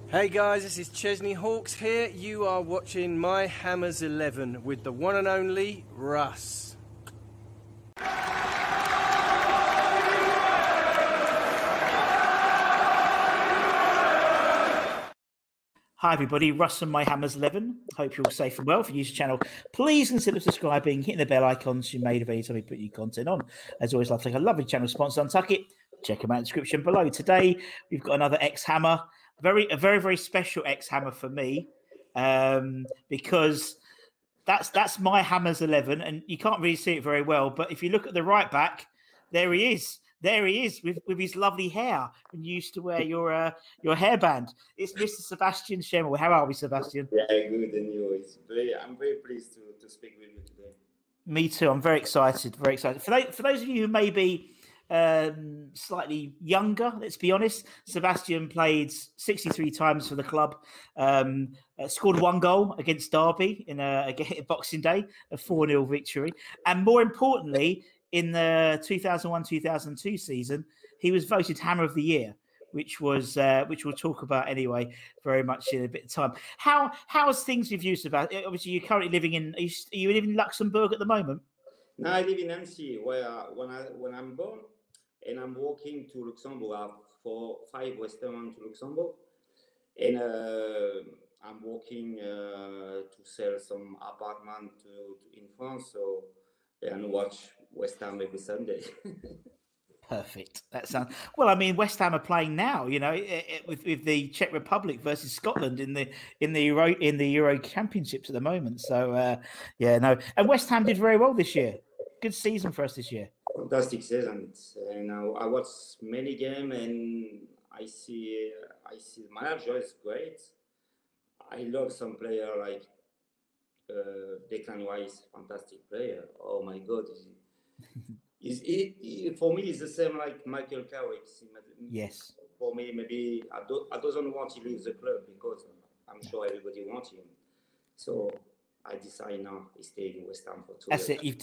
Hey guys, this is Chesney Hawks here. You are watching My Hammers 11 with the one and only Russ. Hi everybody, Russ and My Hammers 11. Hope you're all safe and well. If you use the channel, please consider subscribing, hitting the bell icon so you're made of any time we put new content on. As always, I'll take a lovely channel sponsor, Untuck It. Check them out in the description below. Today, we've got another X-Hammer. A very special X-Hammer for me because that's My Hammers 11, and you can't really see it very well, but if you look at the right back, there he is. There he is with his lovely hair. And you used to wear your hairband. It's Mr. Sebastian Schemmel. How are we, Sebastian? Yeah, good. And you? I'm very pleased to speak with you today. Me too. I'm very excited. Very excited. For those of you who may be slightly younger, let's be honest, Sebastian played 63 times for the club. Scored one goal against Derby in a Boxing Day, a 4-0 victory, and more importantly, in the 2001-2002 season, he was voted Hammer of the Year, which we'll talk about anyway, very much in a bit of time. How's things with you, Sebastian? Obviously, you're currently living in. Are you living in Luxembourg at the moment? No, I live in Nancy, where when I'm born, and I'm walking to Luxembourg. I have 5 restaurants to Luxembourg, and I'm walking to sell some apartment in France. So and watch West Ham every Sunday. Perfect. That sounds well. I mean, West Ham are playing now. You know, with the Czech Republic versus Scotland in the Euro Championships at the moment. So yeah, no. And West Ham did very well this year. Good season for us this year. Fantastic season. And I watch many games, and I see the manager is great. I love some player like Declan Rice, fantastic player. Oh my God. For me, it's the same like Michael Carrick. Yes. For me, maybe I don't want to leave the club because I'm sure everybody wants him. So I decide now to stay in West Ham for 2 years. That's it. You've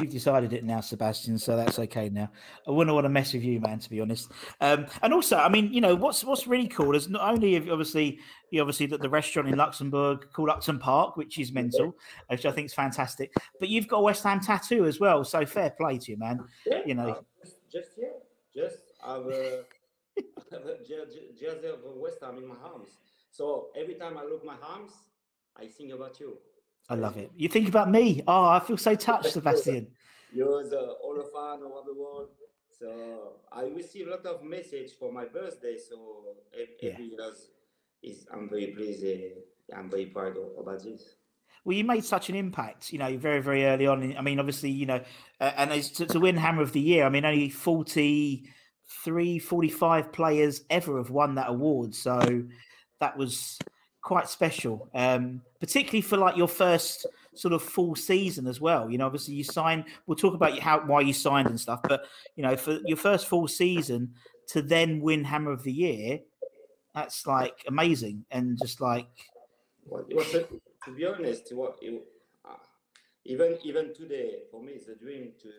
decided it now, Sebastian. So that's okay now. I wouldn't want to mess with you, man. To be honest. And also, I mean, you know, what's really cool is not only obviously the restaurant in Luxembourg called Upton Park, which is mental, which I think is fantastic. But you've got a West Ham tattoo as well. So fair play to you, man. Yeah, you know, just have a jersey of West Ham in my arms. So every time I look my arms, I think about you. I love it. You think about me. Oh, I feel so touched, Sebastian. You're the all fan over the world. So I receive a lot of message for my birthday. So every year I'm very pleased. I'm very proud about this. Well, you made such an impact, you know, very, very early on. I mean, obviously, you know, and as to win Hammer of the Year, I mean, only 43, 45 players ever have won that award. So that was quite special, particularly for like your first sort of full season as well. You know, obviously you signed. We'll talk about why you signed and stuff, but you know, for your first full season to then win Hammer of the Year, that's like amazing and just like. Well, to be honest, even today for me it's a dream to.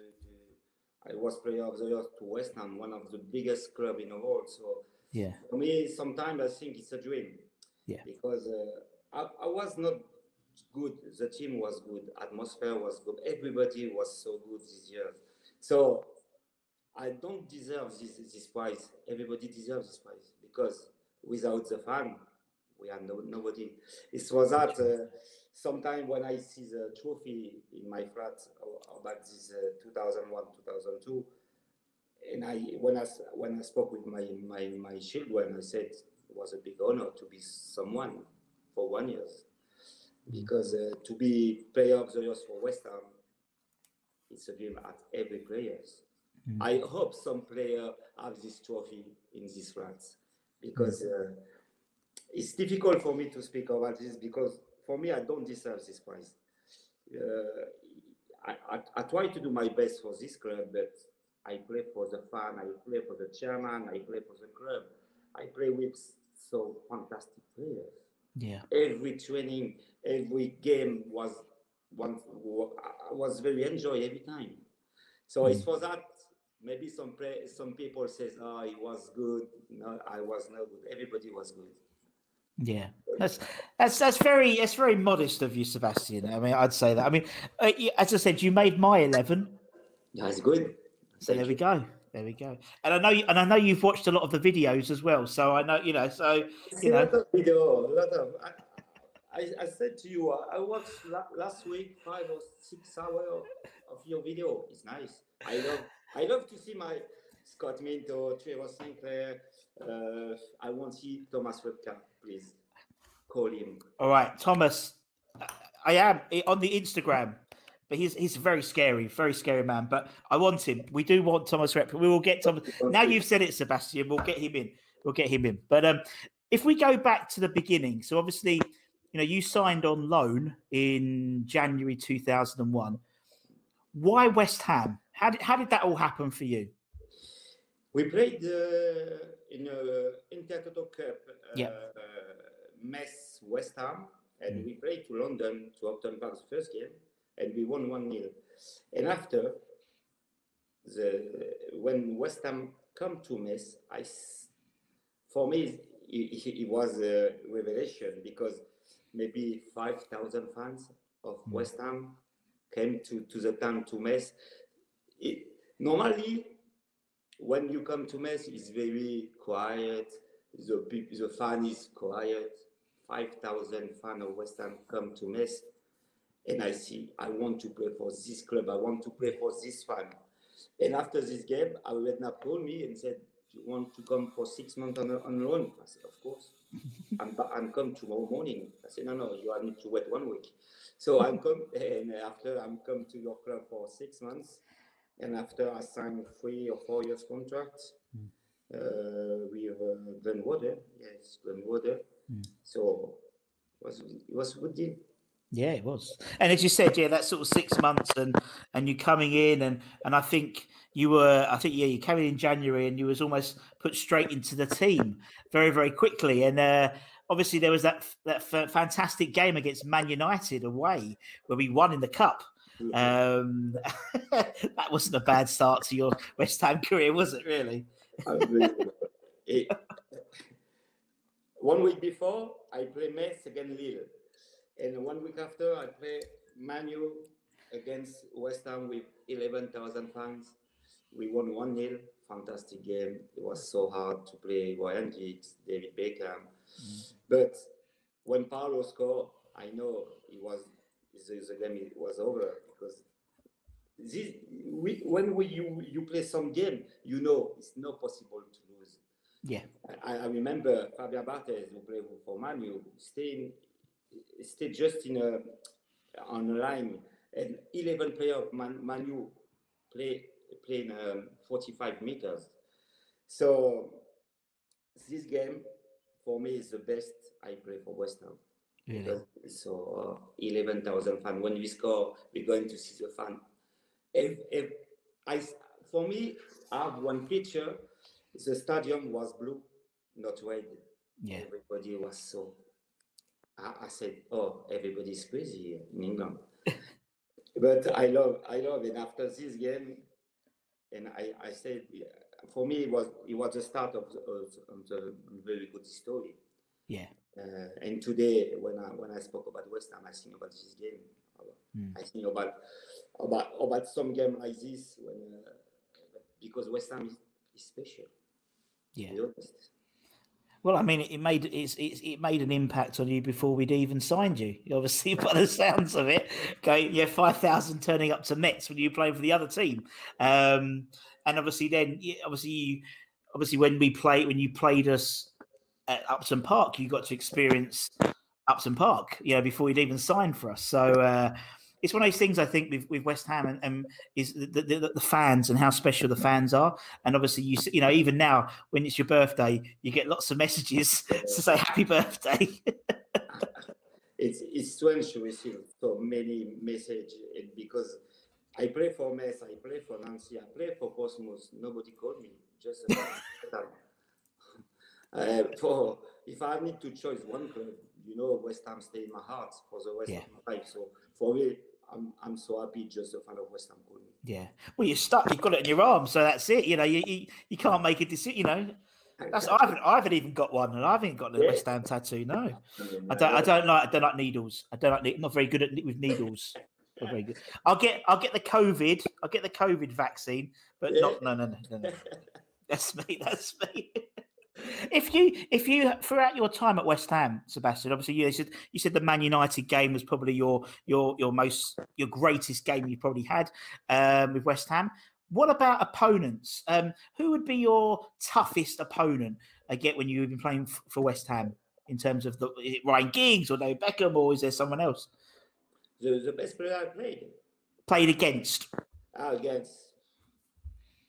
I was player of the year to West Ham, one of the biggest club in the world. So yeah, for me sometimes I think it's a dream. Yeah, because I was not good. The team was good. Atmosphere was good. Everybody was so good this year. So I don't deserve this prize. Everybody deserves this prize because without the fan, we are nobody. It was that sometime when I see the trophy in my flat about this 2001, 2002, and when I spoke with my children, I said it was a big honor to be someone for 1 year, because to be player of the year for West Ham, it's a dream at every player. I hope some player have this trophy in this flat, because it's difficult for me to speak about this because for me I don't deserve this prize. I try to do my best for this club, but I play for the fan, I play for the chairman, I play for the club, I play with so fantastic players. Yeah. Every training, every game was very enjoy every time. So it's for that. Maybe some people says, "Oh, he was good." No, I was not good. Everybody was good. Yeah, that's very modest of you, Sebastian. I mean, I'd say that. I mean, as I said, you made my 11. That's good. So there we go. There we go. And I know you've watched a lot of the videos as well. So I know, so a lot of video, a lot of. I said to you, I watched last week 5 or 6 hours of your video. It's nice. I love to see my Scott Minto, Trevor Sinclair. I want to see Thomas Repka. Please call him. All right, Thomas. I am on the Instagram, but he's a very scary man. But I want him. We do want Thomas Repka. We will get Thomas. Now you've said it, Sebastian. We'll get him in. But if we go back to the beginning, so obviously, you signed on loan in January 2001. Why West Ham? How did that all happen for you? We played in Intertoto Cup, Metz West Ham, and we played to London, to Upton Park, the first game, and we won 1-0. And after, when West Ham come to Metz, for me, it was a revelation, because maybe 5,000 fans of West Ham came to the town, to Metz. Normally, when you come to Metz, it's very quiet. The fan is quiet. 5,000 fans of West Ham come to Metz, and I want to play for this club. I want to play for this fan. And after this game, Redknapp called me and said, "Do you want to come for 6 months on loan?" I said, "Of course." I'm come tomorrow morning. I said, no, you need to wait 1 week. So I'm come, and after I'm come to your club for 6 months, and after I signed 3 or 4 years contract with Glenwater. Yes, Glenwater. So it was a good deal. Yeah, it was. And as you said, that sort of 6 months and you coming in and I think you came in January and you was almost put straight into the team very, very quickly. And obviously there was that fantastic game against Man United away where we won in the cup. That wasn't a bad start to your West Ham career, was it, really? 1 week before, I played Metz against Lille. And 1 week after, I play Man U against West Ham with 11,000 fans. We won 1-0. Fantastic game. It was so hard to play Ryan Giggs, David Beckham. But when Paulo scored, I know the game was over, because when you play some game, it's not possible to lose. Yeah. I remember Fabian Barthez, who played for Man U, stayed just on the line, and 11 players of Man U playing 45 meters. So this game for me is the best I play for West Ham. Really? So 11,000 fans. When we score, we're going to see the fan. For me, I have one picture. The stadium was blue, not red. Yeah. Everybody was so. I said, "Oh, everybody's crazy here in England." But I love it. After this game, and I said, for me, it was the start of the very good story. Yeah. And today, when I spoke about West Ham, I think about this game. I think about some game like this, because West Ham is special. Yeah. To be honest. Well, I mean, it made an impact on you before we'd even signed you. Obviously, by the sounds of it, 5,000 turning up to Metz when you were playing for the other team, and obviously then, when you played us at Upton Park, you got to experience Upton Park, before you'd even signed for us. So it's one of those things, I think, with West Ham and is the fans and how special the fans are. And obviously, even now when it's your birthday, you get lots of messages to say happy birthday. It's strange to receive so many messages, because I play for Metz, I play for Nancy, I play for Portsmouth. Nobody called me. Just if I need to choose one club, West Ham stay in my heart for the rest of my life. So for me, I'm so happy just a fan of West Ham calling me. Yeah. Well, you're stuck. You've got it in your arm, so that's it. You can't make a decision. I haven't even got one, and I haven't got a West Ham tattoo. No, I don't like needles. Not very good with needles. Not very good. I'll get the COVID. I'll get the COVID vaccine, but no. That's me. If you throughout your time at West Ham, Sebastian, obviously you said the Man United game was probably your greatest game you probably had with West Ham. What about opponents? Who would be your toughest opponent when you've been playing for West Ham in terms of is it Ryan Giggs or David Beckham, or is there someone else? The best player I played against.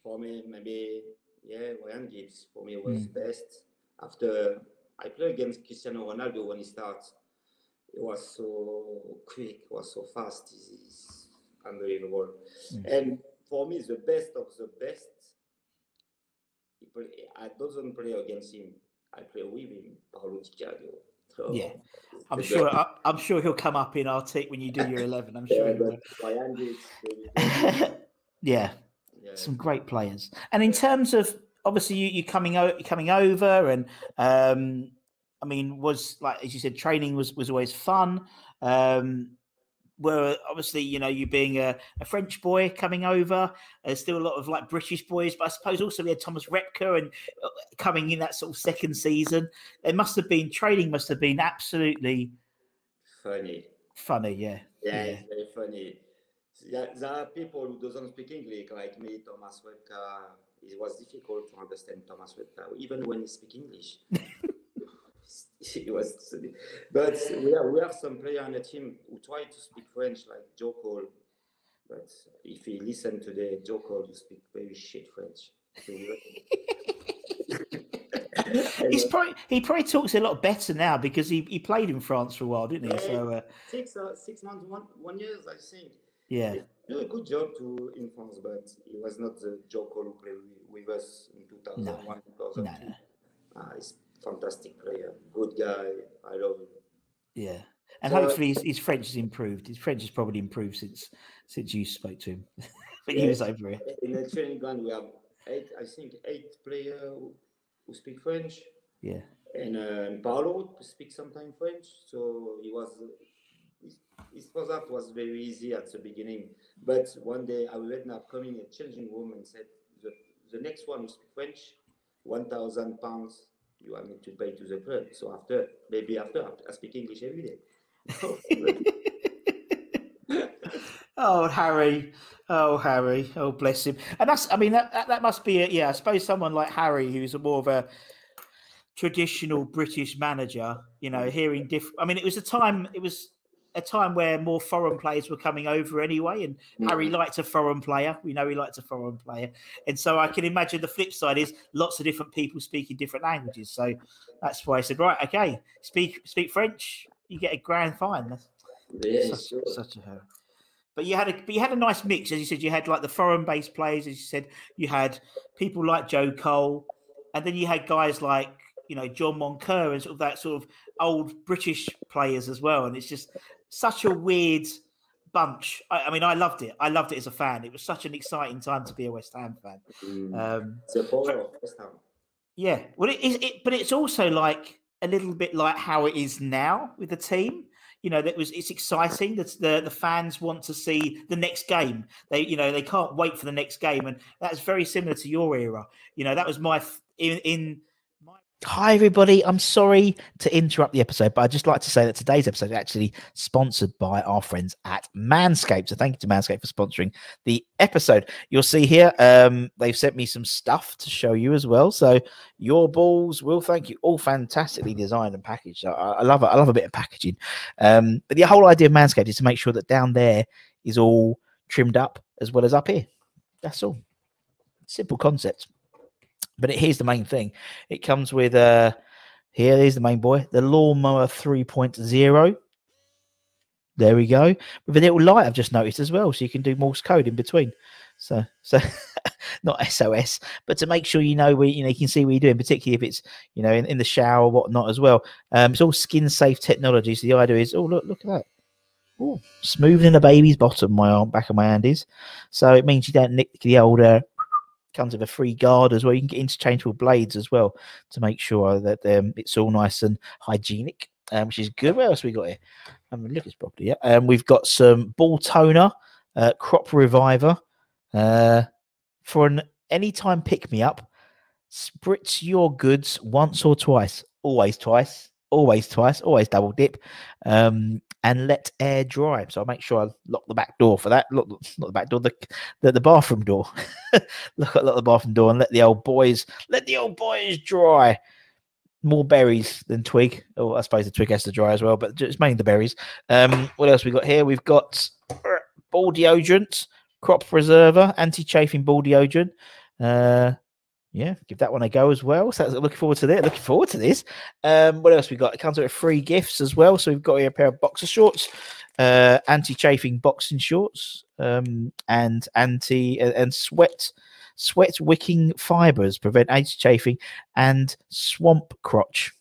For me, maybe Ryan Giggs for me was best. After I played against Cristiano Ronaldo when he started, it was so quick, was so fast, it's unbelievable. And for me, the best of the best. I don't play against him. I play with him, Paulo Di Canio. So, yeah, I'm sure he'll come up in our tick when you do your 11. I'm sure. Ryan Giggs. Yeah. Some great players. And in terms of obviously you coming over, and I mean, was like as you said, training was always fun. Were obviously you being a French boy coming over, there's still a lot of like British boys, but I suppose also we had Thomas Repka and coming in that sort of second season. Training must have been absolutely funny. Yeah, it's very funny. There are people who doesn't speak English, like me, Thomas Repka. It was difficult to understand Thomas Repka, even when he speaks English. But we have some players on the team who try to speak French, like Joe Cole. But if he listen today, Joe Cole will speak very shit French. He probably talks a lot better now because he played in France for a while, didn't he? So 6 months, 1 year, I think. Yeah, he did a good job in France, but he was not the Joe Cole who played with us in 2001, 2002. No. He's a fantastic player, good guy. I love him. Yeah, and hopefully his French has improved. His French has probably improved since you spoke to him. But he was over here. In the training ground, we have 8 players who speak French. Yeah, and Paulo speaks sometimes French, so he was. His contact was very easy at the beginning, but one day I will end up coming in a changing room and said, the next one who speaks French, £1,000 you want me to pay to the club. So after I speak English every day. Oh, Harry. Oh, bless him. And that must be I suppose someone like Harry, who's more of a traditional British manager, hearing different. I mean, it was a time where more foreign players were coming over anyway, and Harry liked a foreign player. We know he liked a foreign player, and so I can imagine the flip side is lots of different people speaking different languages. So that's why I said, right, okay, speak French, you get a grand fine. Such a. But you had a nice mix, as you said. You had like the foreign-based players, as you said. You had people like Joe Cole, and then you had guys like John Moncur and sort of that sort of old British players as well. And it's just such a weird bunch. I mean, I loved it. I loved it as a fan. It was such an exciting time to be a West Ham fan. It's a power of West Ham. Yeah. Well, but it's also like a little bit like how it is now with the team. It's exciting. The fans want to see the next game. They can't wait for the next game, and that's very similar to your era. That was my. Hi, everybody. I'm sorry to interrupt the episode, but I'd just like to say that today's episode is actually sponsored by our friends at Manscaped. So thank you to Manscaped for sponsoring the episode. You'll see here, they've sent me some stuff to show you as well. So your balls will thank you. All fantastically designed and packaged. I love it. I love a bit of packaging. But the whole idea of Manscaped is to make sure that down there is all trimmed up as well as up here. That's all. Simple concept. But here's the main thing. It comes with, here's the main boy, the Lawnmower 3.0. There we go. With a little light I've just noticed as well, so you can do Morse code in between. So not SOS, but to make sure you can see what you're doing, particularly if it's, in the shower or whatnot as well. It's all skin-safe technology, so the idea is, look at that. Oh, smoothing a baby's bottom, back of my hand is. So it means you don't nick the old Comes with a free guard as well. You can get interchangeable blades as well to make sure that it's all nice and hygienic, which is good. What else we got here? I haven't looked at this properly yet. We've got some ball toner, crop reviver, for an anytime pick me up. Spritz your goods once or twice, always twice, always twice, always double dip, and let air dry. So I'll make sure I lock the back door for that. Look, not the back door, the bathroom door. lock the bathroom door and let the old boys dry. More berries than twig. Oh, I suppose the twig has to dry as well, but it's mainly the berries. What else we got here? We've got ball deodorant, crop preserver, anti-chafing ball deodorant. Yeah, give that one a go as well. So looking forward to this. What else we got? It comes with free gifts as well. So we've got here a pair of boxer shorts, anti-chafing boxing shorts, and sweat wicking fibers, prevent anti-chafing and swamp crotch.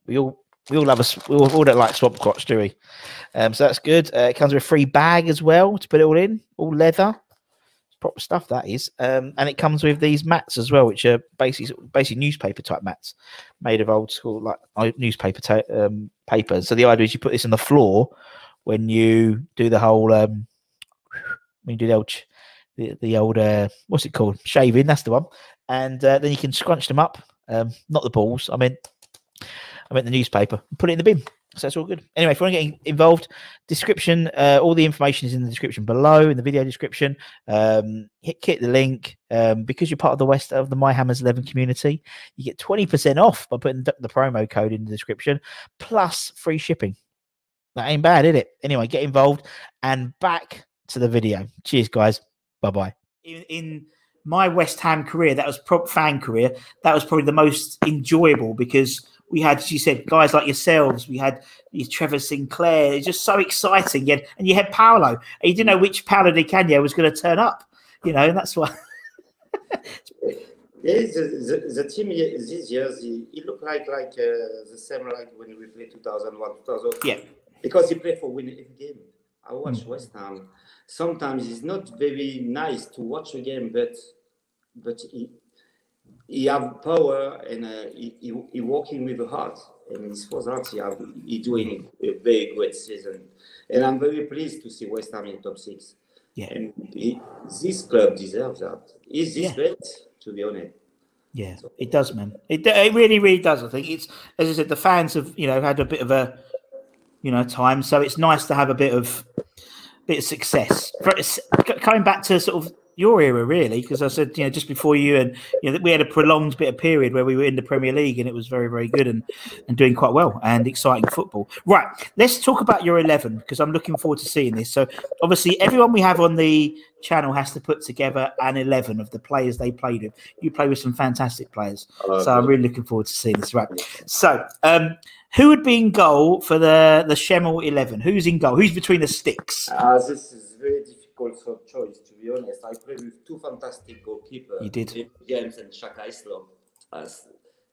We all don't like swamp crotch, do we? So that's good. It comes with a free bag as well to put it all in, all leather. Proper stuff that is, and it comes with these mats as well, which are basically newspaper type mats made of old school like newspaper paper. So the idea is you put this on the floor when you do the whole the old what's it called, shaving, that's the one, and then you can scrunch them up, not the balls, I meant the newspaper, and put it in the bin. So that's all good. Anyway, if you want to get involved, description, all the information is in the description below, in the video description. Hit the link. Because you're part of the My Hammers 11 community, you get 20% off by putting the promo code in the description, plus free shipping. That ain't bad, is it? Anyway, get involved, and back to the video. Cheers, guys. Bye-bye. In my West Ham career, that was fan career, that was probably the most enjoyable, because we had, as you said, guys like yourselves. We had Trevor Sinclair. It's just so exciting. And you had Paolo. And you didn't know which Paolo Di Canio was going to turn up, and that's why. The team these years, it looked like the same like when we played 2001, 2002. Yeah. Because he played for winning every game. I watch West Ham. Sometimes it's not very nice to watch a game, but he have power, and he working with the heart, and his first heart he doing a very great season, and I'm very pleased to see West Ham in top 6. Yeah, and this club deserves that. Is this great, to be honest? Yeah, so, it does, man. It really, really does. I think it's, as I said, the fans have had a bit of a time, so it's nice to have a bit of success. Coming back to sort of your era, really, because I said, just before you, and we had a prolonged bit of period where we were in the Premier League, and it was very, very good and doing quite well and exciting football. Right, let's talk about your 11, because I'm looking forward to seeing this. So obviously everyone we have on the channel has to put together an 11 of the players they played with. You play with some fantastic players, so I'm really looking forward to seeing this. Right, so who would be in goal for the Schemmel 11? Who's in goal? Who's between the sticks? This is very difficult choice, to be honest. I played with two fantastic goalkeepers. You did. James and Shaka Islop, as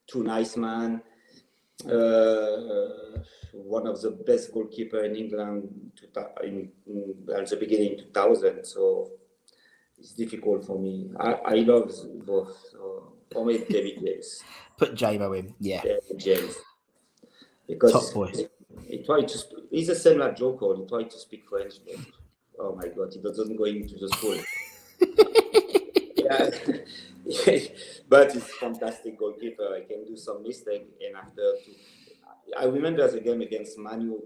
two nice men. One of the best goalkeeper in England at the beginning 2000. So it's difficult for me. I love both. So for me, David James. Put Jamo in, yeah. David James. Because top boy. He's the same like Joe Cole. He tried to speak French, but oh my God, he doesn't go into the school. Yeah, but he's a fantastic goalkeeper. I can do some mistake, and I remember the game against Manu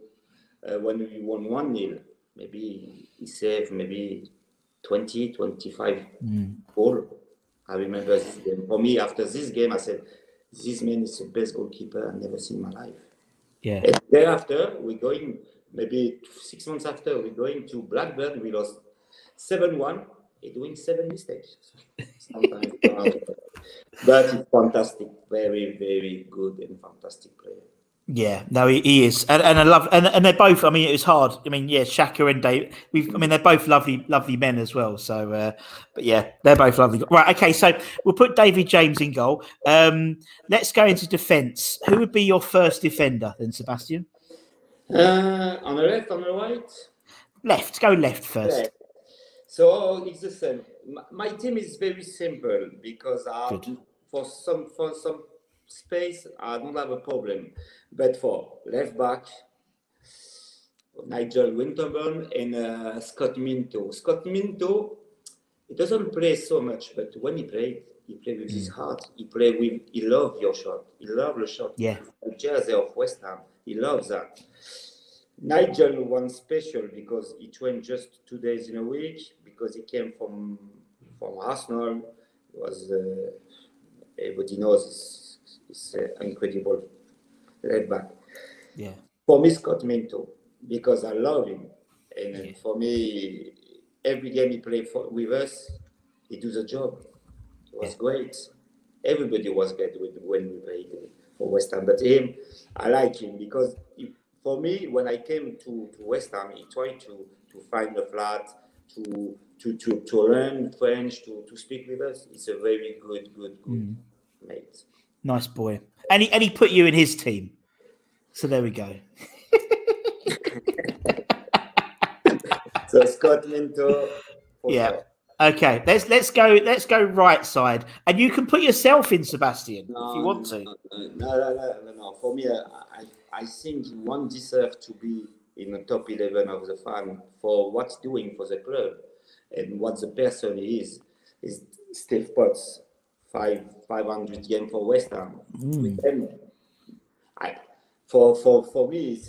when we won 1-0. Maybe he saved 20, 25 goal. I remember this game. For me, after this game, I said, this man is the best goalkeeper I've never seen in my life. Yeah. And thereafter, we're going, maybe 6 months after, we're going to Blackburn. We lost 7-1. He's doing 7 mistakes. Sometimes. But he's fantastic. Very, very good and fantastic player. Yeah, no, he is, and I love, and they're both. I mean, it was hard. I mean, yeah, Shaka and Dave. They're both lovely men as well. So, but yeah, they're both lovely. Right, okay, so we'll put David James in goal. Let's go into defence. Who would be your first defender then, Sebastian? On the left, on the right. Left. Go left first. Left. So it's the same. my team is very simple because for some space I don't have a problem, but for left back, Nigel Winterburn and Scott Minto. Scott Minto, he doesn't play so much, but when he played with his heart. He loves your shot. He loves the shot. Yeah. The jersey of West Ham. He loves that. Nigel was special because he trained just 2 days in a week because he came from Arsenal. He was everybody knows he's incredible left back. Yeah. For me, Scott Minto, because I love him, and for me, every game he played with us, he does a job. It was great. Everybody was great when we played for West Ham, but him, I like him because for me, when I came to West Ham, he tried to find a flat, to learn French, to speak with us. It's a very good mate. Nice boy. And he put you in his team. So there we go. So Scott Minto. Yeah. Sure. Okay. Let's go right side, and you can put yourself in, Sebastian, if you want to. No. For me, I think he won't deserve to be in the top 11 of the fan for what's doing for the club and what the person is. Is Steve Potts 500 games for West Ham. And for me,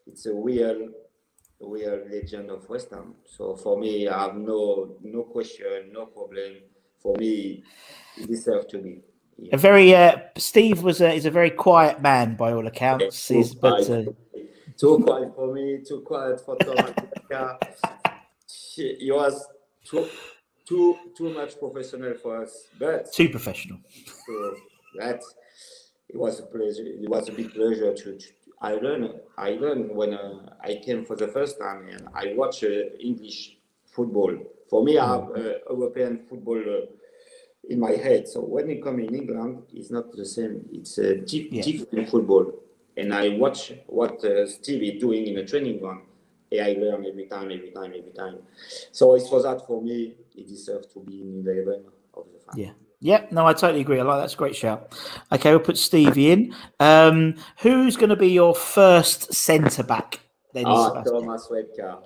it's a real legend of West Ham. So for me, I have no question, no problem. For me, he deserves to be. A very Steve is a very quiet man by all accounts. Too quiet for me, too quiet for Thomas. He was too much professional for us, but too professional. So that it was a pleasure. It was a big pleasure to I learned when I came for the first time, and I watch English football. For me, I have European football in my head. So when you come in England, it's not the same. It's a different football. And I watch what Steve is doing in the training ground. And I learn every time. So it was that for me, he deserves to be in the 11 of the fan. Yeah. Yeah, no, I totally agree. I like that's a great shout. Okay, we'll put Stevie in. Who's going to be your first centre back then? Thomas Webka.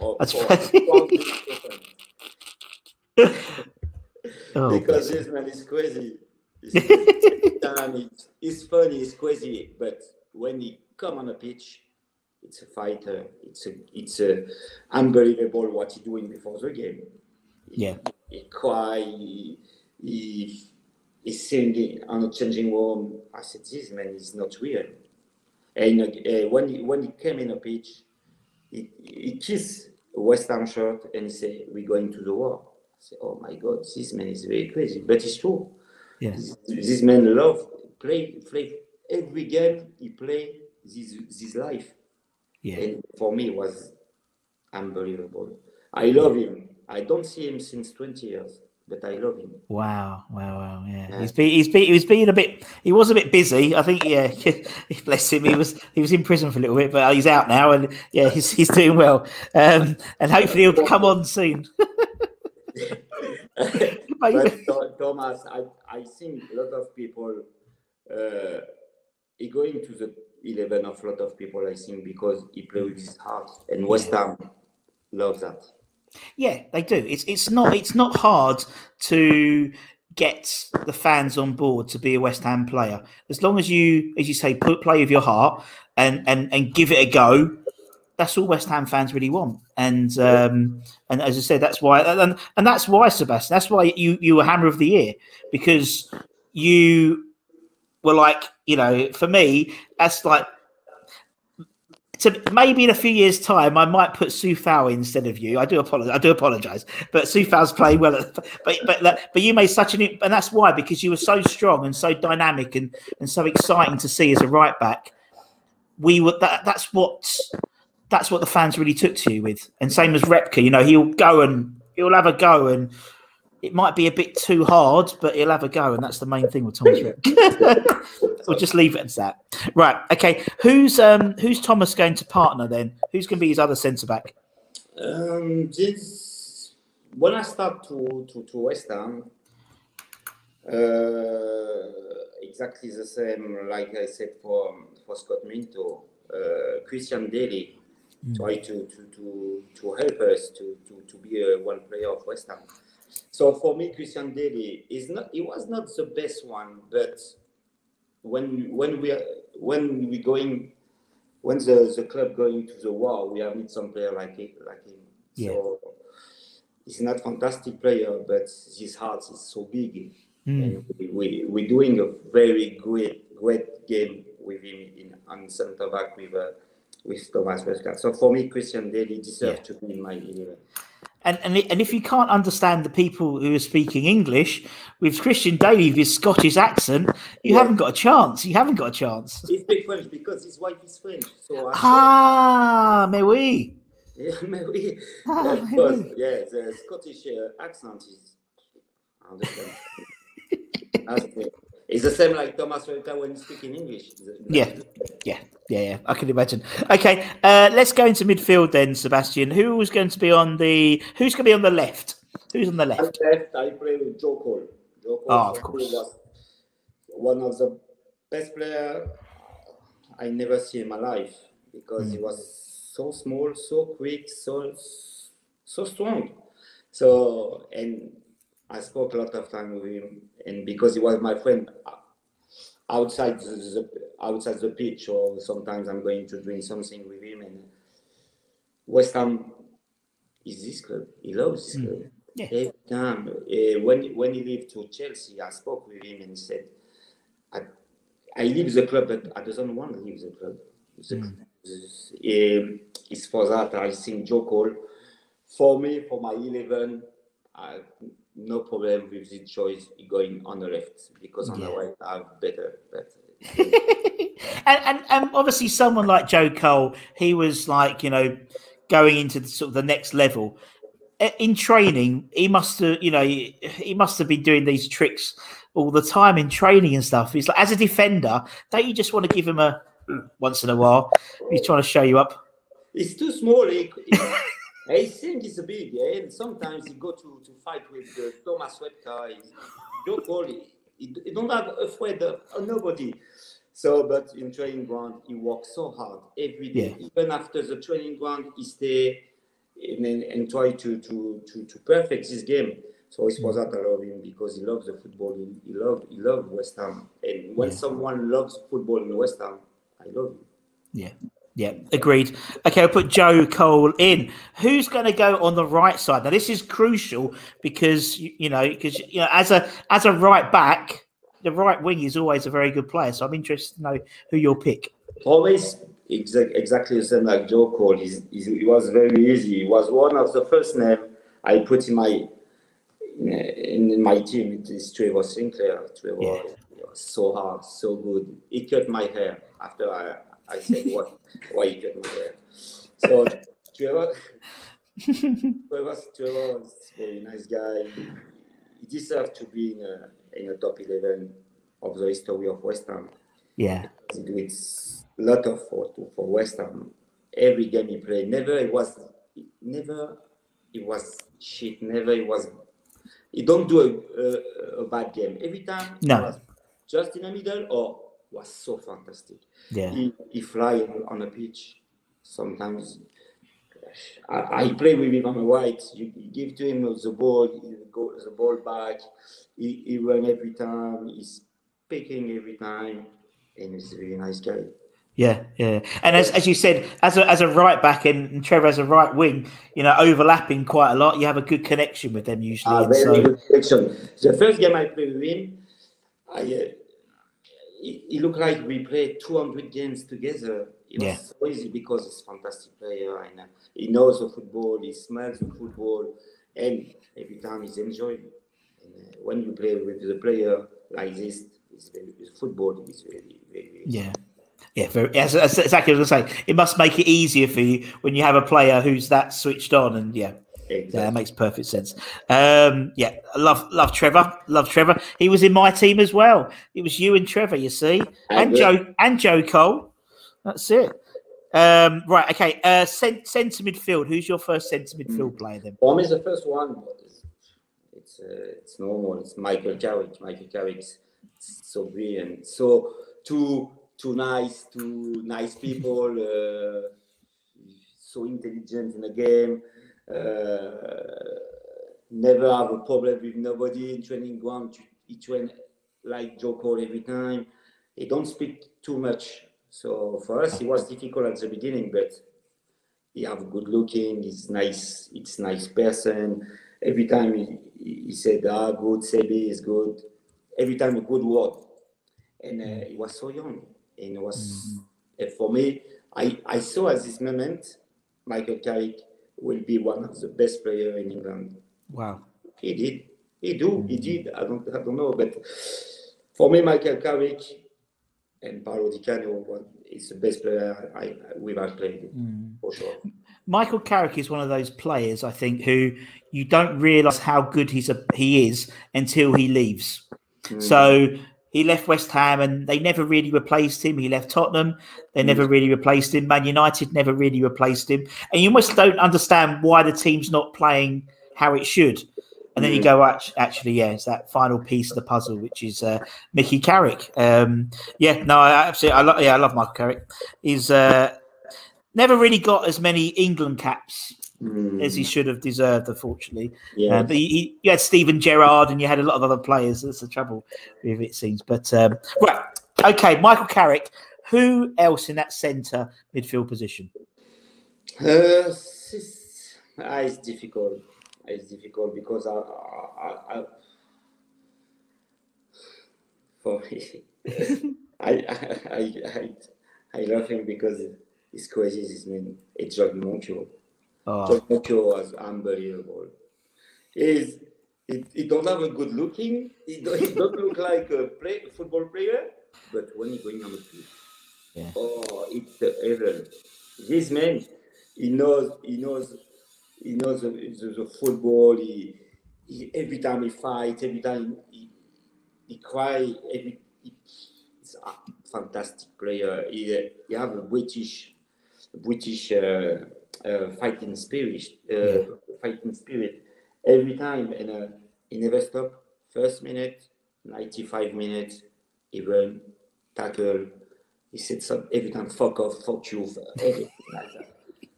Because this man is crazy. He's funny, he's crazy, but when he come on a pitch, it's a fighter. It's unbelievable what he's doing before the game. He cry. He's singing on a changing room. I said, this man is not real. And when he came in a pitch, he kissed a West Ham shirt and he said, we're going to the war. I said, oh my God, this man is very crazy. But it's true. Yeah. This man loves play every game he played this life. Yeah. And for me, it was unbelievable. I love him. I don't see him since 20 years. But I love him. Wow. Yeah. He was a bit busy. I think, bless him. He was in prison for a little bit, but he's out now, and he's doing well. And hopefully he'll come on soon. But Thomas, I think a lot of people he going to the 11 of a lot of people, I think, because he plays with his heart, and West Ham loves that. Yeah, they do. It's not hard to get the fans on board to be a West Ham player, as long as you, as you say, play with your heart and give it a go. That's all West Ham fans really want. And as I said, that's why and that's why, Sebastian. That's why you were Hammer of the Year, because you were like, for me, that's like. So maybe in a few years' time, I might put Soufal instead of you. I do apologize, but Soufal's playing well. But you made such and that's why, because you were so strong and so dynamic and so exciting to see as a right back. That's what the fans really took to you with. And same as Repka, he'll have a go, and it might be a bit too hard, but he'll have a go, and that's the main thing with Thomas Repka. We'll just leave it at that. Right. Okay. Who's Thomas going to partner then? Who's going to be his other centre back? This when I start to West Ham, exactly the same, like I said for Scott Minto, Christian Daly try to help us to be one player of West Ham. So for me, Christian Daly he was not the best one, but when the club going to the war, we have need some player like him. Yeah. So he's not fantastic player, but his heart is so big. And we're doing a very great game with him on centre back with Thomas Westcott. So for me, Christian Daly deserves to be in my 11. And if you can't understand the people who are speaking English with Christian Daly with his Scottish accent, you haven't got a chance. You haven't got a chance. He speaks French because his wife is French. So mais oui. Yeah, maybe. The Scottish accent is. I understand. It's the same like Thomas Welker when he speaks in English. Yeah. I can imagine. Okay, let's go into midfield then, Sebastian. Who's going to be on the left? Who's on the left? On the left, I play with Joe Cole. Joe Cole of course, was one of the best players I never see in my life because he was so small, so quick, so strong. So and I spoke a lot of time with him, and because he was my friend outside the pitch, or sometimes I'm going to drink something with him. And West Ham is this club. He loves this club. Yeah. Every time when he left to Chelsea, I spoke with him and he said, "I leave the club, but I don't want to leave the club." It's for that I think Joe Cole. For me, for my 11, no problem with the choice going on the left because on the right I have better. and obviously someone like Joe Cole, he was like, going into the next level. In training, he must have been doing these tricks all the time in training and stuff. He's like, as a defender, don't you just want to give him a once in a while? He's trying to show you up. He's too small. I think he's big, and sometimes he go to fight with Thomas Webka. Joe Cole, he don't have afraid of nobody. So, but in training ground, he works so hard every day. Yeah. Even after the training ground, he stay and try to perfect this game. So it's for that I love him because he loves the football. He love West Ham, and when someone loves football in West Ham, I love him. Yeah, agreed. Okay, I'll put Joe Cole in. Who's going to go on the right side? Now, this is crucial because as a right back, the right wing is always a very good player. So I'm interested to know who you'll pick. Always exactly the same like Joe Cole. He was very easy. He was one of the first name I put in my team. It is Trevor Sinclair. Trevor was so hard, so good. He cut my hair after I said, why you cut my hair? So Trevor was a very nice guy. He deserved to be in a top 11 of the history of West Ham. Yeah. He did a lot of for West Ham. Every game he played, never he was shit. He don't do a bad game. Every time he was just in the middle or was so fantastic. Yeah. He fly on the pitch. Sometimes I play with him on the right. You give to him the ball, he go the ball back. He run every time. He's picking every time, and he's a very nice guy. Yeah. And as you said, as a right back and Trevor as a right wing, overlapping quite a lot. You have a good connection with them usually. Very good connection. The first game I played with him, he looked like we played 200 games together. It was so easy because he's a fantastic player and he knows the football, he smells the football, and every time he's enjoying it. And when you play with the player like this, football is very, very easy. Yeah, that's exactly what I was going to say. It must make it easier for you when you have a player who's that switched on, and exactly. That makes perfect sense. I love Trevor. Love Trevor. He was in my team as well. It was you and Trevor, you see, and Joe Cole. That's it. Right, okay. Centre midfield. Who's your first centre midfield player then? For me, the first one, it's normal. It's Michael Carrick. Michael Carrick's so brilliant. So too nice people. So intelligent in the game. Never have a problem with nobody in training ground. He train like Joe Cole every time. He don't speak too much. So for us, it was difficult at the beginning, but he have good looking. He's nice. It's nice person. Every time he said, good, Sebi is good. Every time a good word. And he was so young. And it was, for me, I saw at this moment, Michael Carrick will be one of the best players in England. Wow. He did. He did. I don't know. But for me, Michael Carrick and Paolo Di Canio is the best player we've ever played, for sure. Michael Carrick is one of those players, I think, who you don't realise how good he is until he leaves. So he left West Ham and they never really replaced him. He left Tottenham. They never really replaced him. Man United never really replaced him. And you almost don't understand why the team's not playing how it should. And then you go, actually, it's that final piece of the puzzle, which is Mickey Carrick. I love Michael Carrick. He's never really got as many England caps as he should have deserved, unfortunately. Yeah. But you had Steven Gerrard and you had a lot of other players. That's the trouble with it seems. But right, okay, Michael Carrick. Who else in that centre midfield position? It's difficult. It's difficult because for me, I love him because he's crazy. His name is John Moncure. John Moncure was unbelievable. He don't have a good looking. He don't look like a football player. But when he's going on the field, it's the heaven. This man, he knows the football. He every time he fights, every time he cries. He's a fantastic player. He have a British fighting spirit. Every time, and he never stop. First minute, 95 minutes, he run, tackle. He said every time, fuck off, fuck you, everything like that.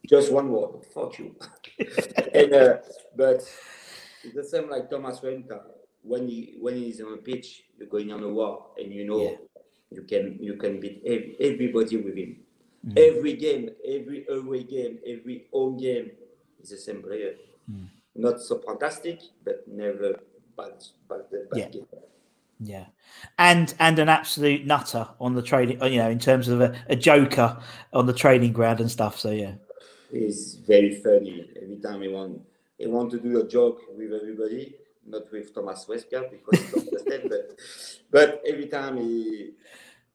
Just one word, fuck you. And but it's the same like Thomas Renta. When he's on a pitch, you're going on a war, and you can beat everybody with him. Every game, every away game, every home game is the same player. Not so fantastic, but never bad game. Yeah, and an absolute nutter on the training, in terms of a joker on the training ground and stuff. So yeah, he's very funny. Every time he want to do a joke with everybody, not with Thomas Westgard because he don't understand. But every time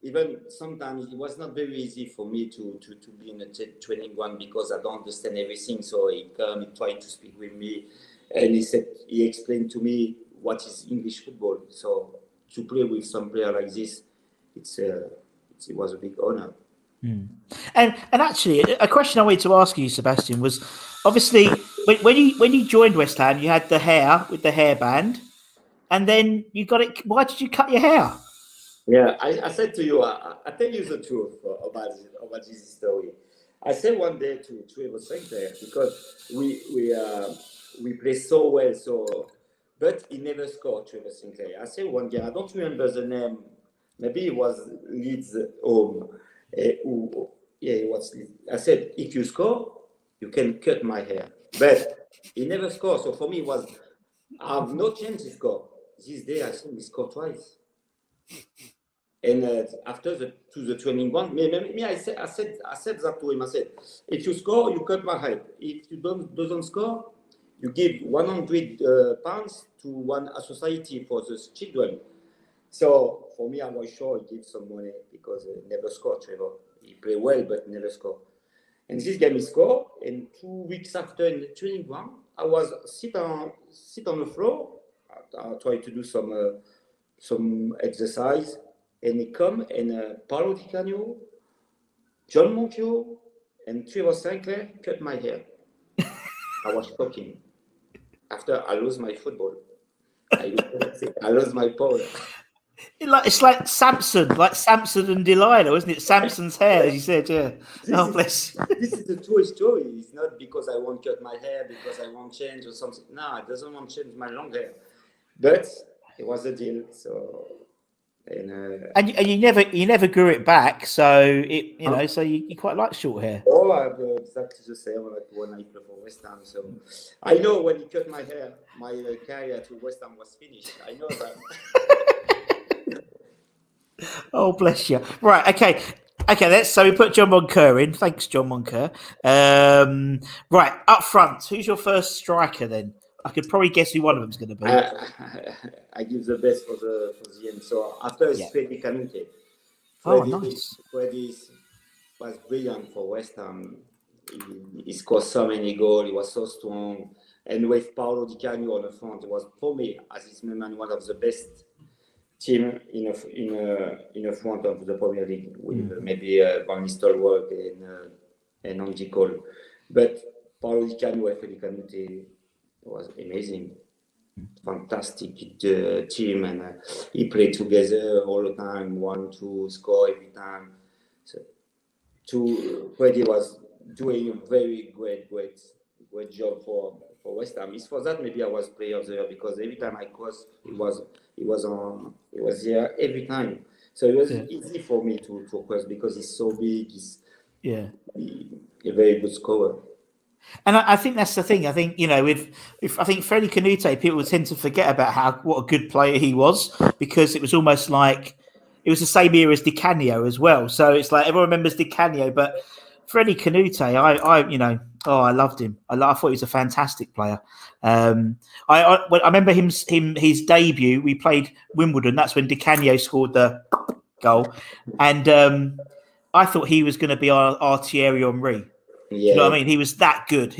even sometimes it was not very easy for me to be in a training ground because I don't understand everything. So he tried to speak with me, and he explained to me what is English football. So to play with some player like this, it was a big honor. And actually, a question I wanted to ask you, Sebastian, was obviously when you joined West Ham, you had the hair with the hairband, and then you got it. Why did you cut your hair? Yeah, I said to you, I tell you the truth about this story. I said one day to Trevor Sinclair because we play so well, but he never scored. Trevor Sinclair. I said one game, I don't remember the name. Maybe it was Leeds home. It was Leeds. I said, if you score, you can cut my hair. But he never scored. So for me, I have no chance to score. This day, I think he scored twice. And after the training ground, I said that to him. I said, if you score, you cut my head. If you doesn't score, you give 100 pounds to one society for the children. So for me, I was sure he give some money because he never scored. Trevor, he played well but never scored. And this game he scored. And 2 weeks after in the training ground, I was sit on the floor. I tried to do some exercise. And he come and Paolo Di Canio, John Moncure, and Trevor Sinclair cut my hair. I was shocking. After I lose my football, I lose my power. It's like Samson and Delilah, wasn't it? Samson's hair, as you said, yeah. Bless. This is the true story. It's not because I want to cut my hair, because I want change or something. No, I doesn't want to change my long hair. But it was a deal, so. And you never grew it back, so so you quite like short hair. Oh, I have exactly the same like when I play for West Ham. So I know when he cut my hair, my career to West Ham was finished. I know that. Oh, bless you. Right, okay. So we put John Moncur in. Thanks, John Moncur. Right, up front, who's your first striker then? I could probably guess who one of them's going to be. I give the best for the end. So after it's Freddy Canute. Nice. Freddy was brilliant for West Ham. He scored so many goals. He was so strong. And with Paolo Di Canio on the front, it was for me, as his man, one of the best team in the front of the Premier League with maybe Van Nistelrooy and Andy Cole. But Paolo Di Canio and Freddy Canute was amazing, fantastic team, and he played together all the time, 1-2 score every time. So, Freddy was doing a very great job for West Ham. It's for that maybe I was player of the year, because every time I crossed, he was here every time. So it was easy for me to cross because he's so big. He's a very good scorer. And I think that's the thing. I think, I think Freddy Canute, people tend to forget about what a good player he was, because it was almost like it was the same era as Di Canio as well. So it's like everyone remembers Di Canio, but Freddy Canute, I loved him. I thought he was a fantastic player. I remember his debut. We played Wimbledon. That's when Di Canio scored the goal, and I thought he was going to be our Thierry Henry. Yeah. You know what I mean? He was that good.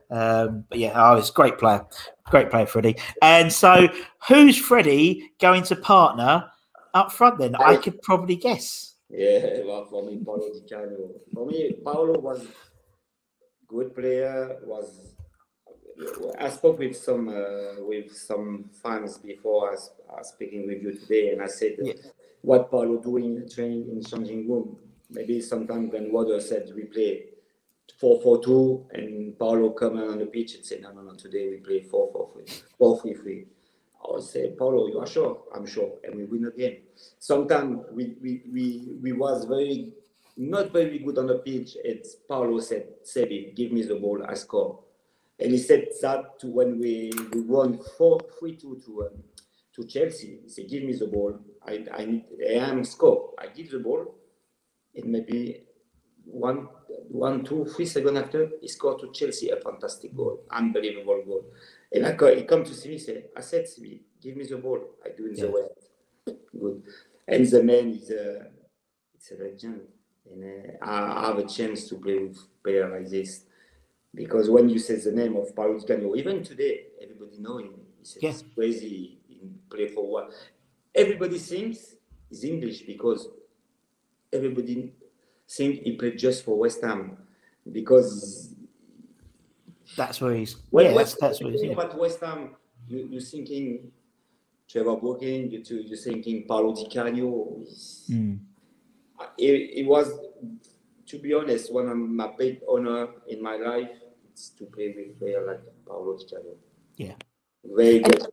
But yeah, it's a great player. Great player, Freddie. And so who's Freddie going to partner up front then? I could probably guess. Yeah, well, for me, Paolo Di Canio. For me, Paolo was good player. I spoke with some fans before I was speaking with you today, and I said what Paolo doing in training in changing room. Maybe sometimes when Water said we play 4-4-2 and Paolo come on the pitch and say, no, today we play 4-3-3. I would say, Paolo, you are sure? I'm sure. And we win again. Sometimes we was not very good on the pitch. It's Paolo said, Sebi, give me the ball, I score. And he said that to when we won 4-3-2 to Chelsea. He said, give me the ball. I am score. I give the ball. And maybe 1, 2, 3 seconds after, he scored to Chelsea a fantastic goal, unbelievable goal. And he come to see me, I said, give me the ball. I do in the way. Good. And the man is a legend. And I have a chance to play with players like this. Because when you say the name of Paolo Di Canio, even today, everybody know him. He says it's crazy. He play for what? Everybody thinks he's English because everybody think he played just for West Ham because that's where he's. That's where he's. But West Ham, you're thinking Trevor Brooking, you're thinking Paolo Di Canio. It was, to be honest, one of my big honor in my life is to play with a player like Paolo Di Canio. Yeah, very good.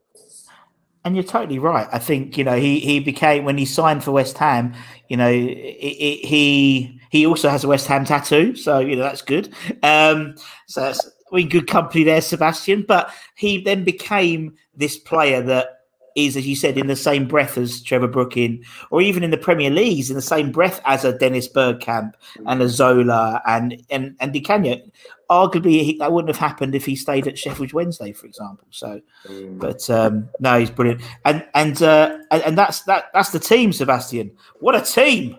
And you're totally right. I think, he became, when he signed for West Ham, he also has a West Ham tattoo. So, that's good. So that's good company there, Sebastian. But he then became this player that is, as you said, in the same breath as Trevor Brooking, or even in the Premier League, in the same breath as a Dennis Bergkamp and a Zola and Di Canio. Arguably, that wouldn't have happened if he stayed at Sheffield Wednesday, for example. So, but no, he's brilliant, and that's that's the team, Sebastian. What a team!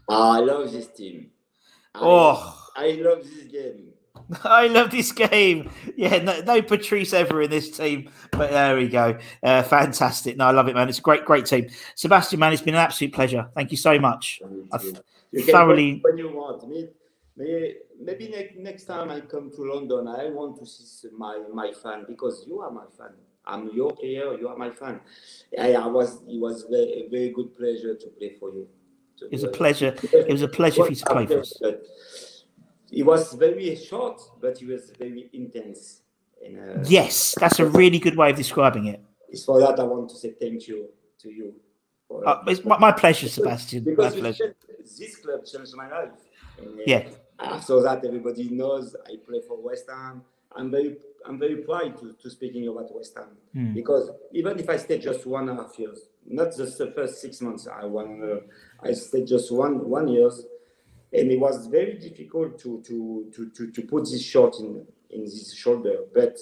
I love this team. I love this game. I love this game. Yeah, no Patrice ever in this team, but there we go. Fantastic. No, I love it, man. It's a great team. Sebastian, man, it's been an absolute pleasure. Thank you so much. You thoroughly. When you want Maybe next time I come to London, I want to see my fan, because you are my fan. I'm your player, you are my fan. It was a very good pleasure to play for you. It was a pleasure. It was a pleasure for you to play for us. It was very short, but it was very intense. And, yes, that's a really good way of describing it. It's for that I want to say thank you to you. It's my pleasure, Sebastian. Because my pleasure. This club changed my life. And, yeah. After that, everybody knows I play for West Ham. I'm very proud to speaking about West Ham, because even if I stayed just 1.5 years, not just the first 6 months, I stayed just one year, and it was very difficult to put this shot in this shoulder, but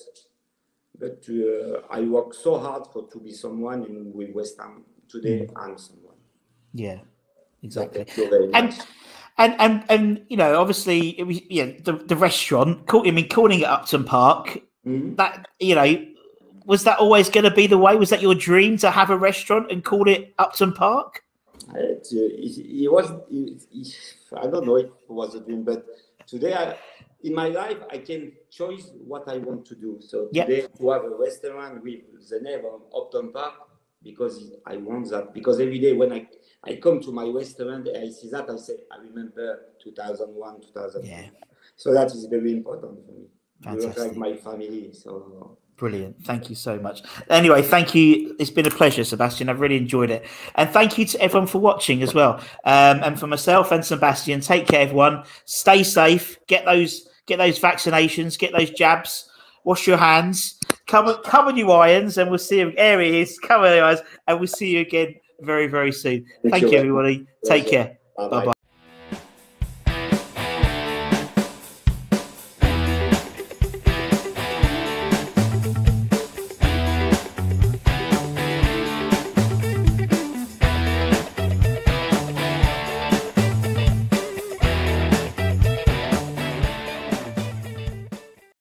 I worked so hard to be someone, and with West Ham today I'm someone. Yeah, exactly. Thank you very much. And you know, obviously, it was the restaurant. Calling it Upton Park. That, you know, was that always going to be the way? Was that your dream, to have a restaurant and call it Upton Park? It was. I don't know if it was a dream, but today, in my life, I can choose what I want to do. So today, to have a restaurant with the name of Upton Park, because I want that. Because every day when I come to my restaurant, I see that, I say, I remember 2001, 2002. Yeah. So that is very important for me. Fantastic. You look like my family. So brilliant. Thank you so much. Anyway, thank you. It's been a pleasure, Sebastian. I've really enjoyed it. And thank you to everyone for watching as well. And for myself and Sebastian, take care, everyone. Stay safe. Get those vaccinations. Get those jabs. Wash your hands. Cover your irons, and we'll see you. There he is. Cover your irons, and we'll see you again very, very soon. Thank you, everybody. Take care. Bye-bye.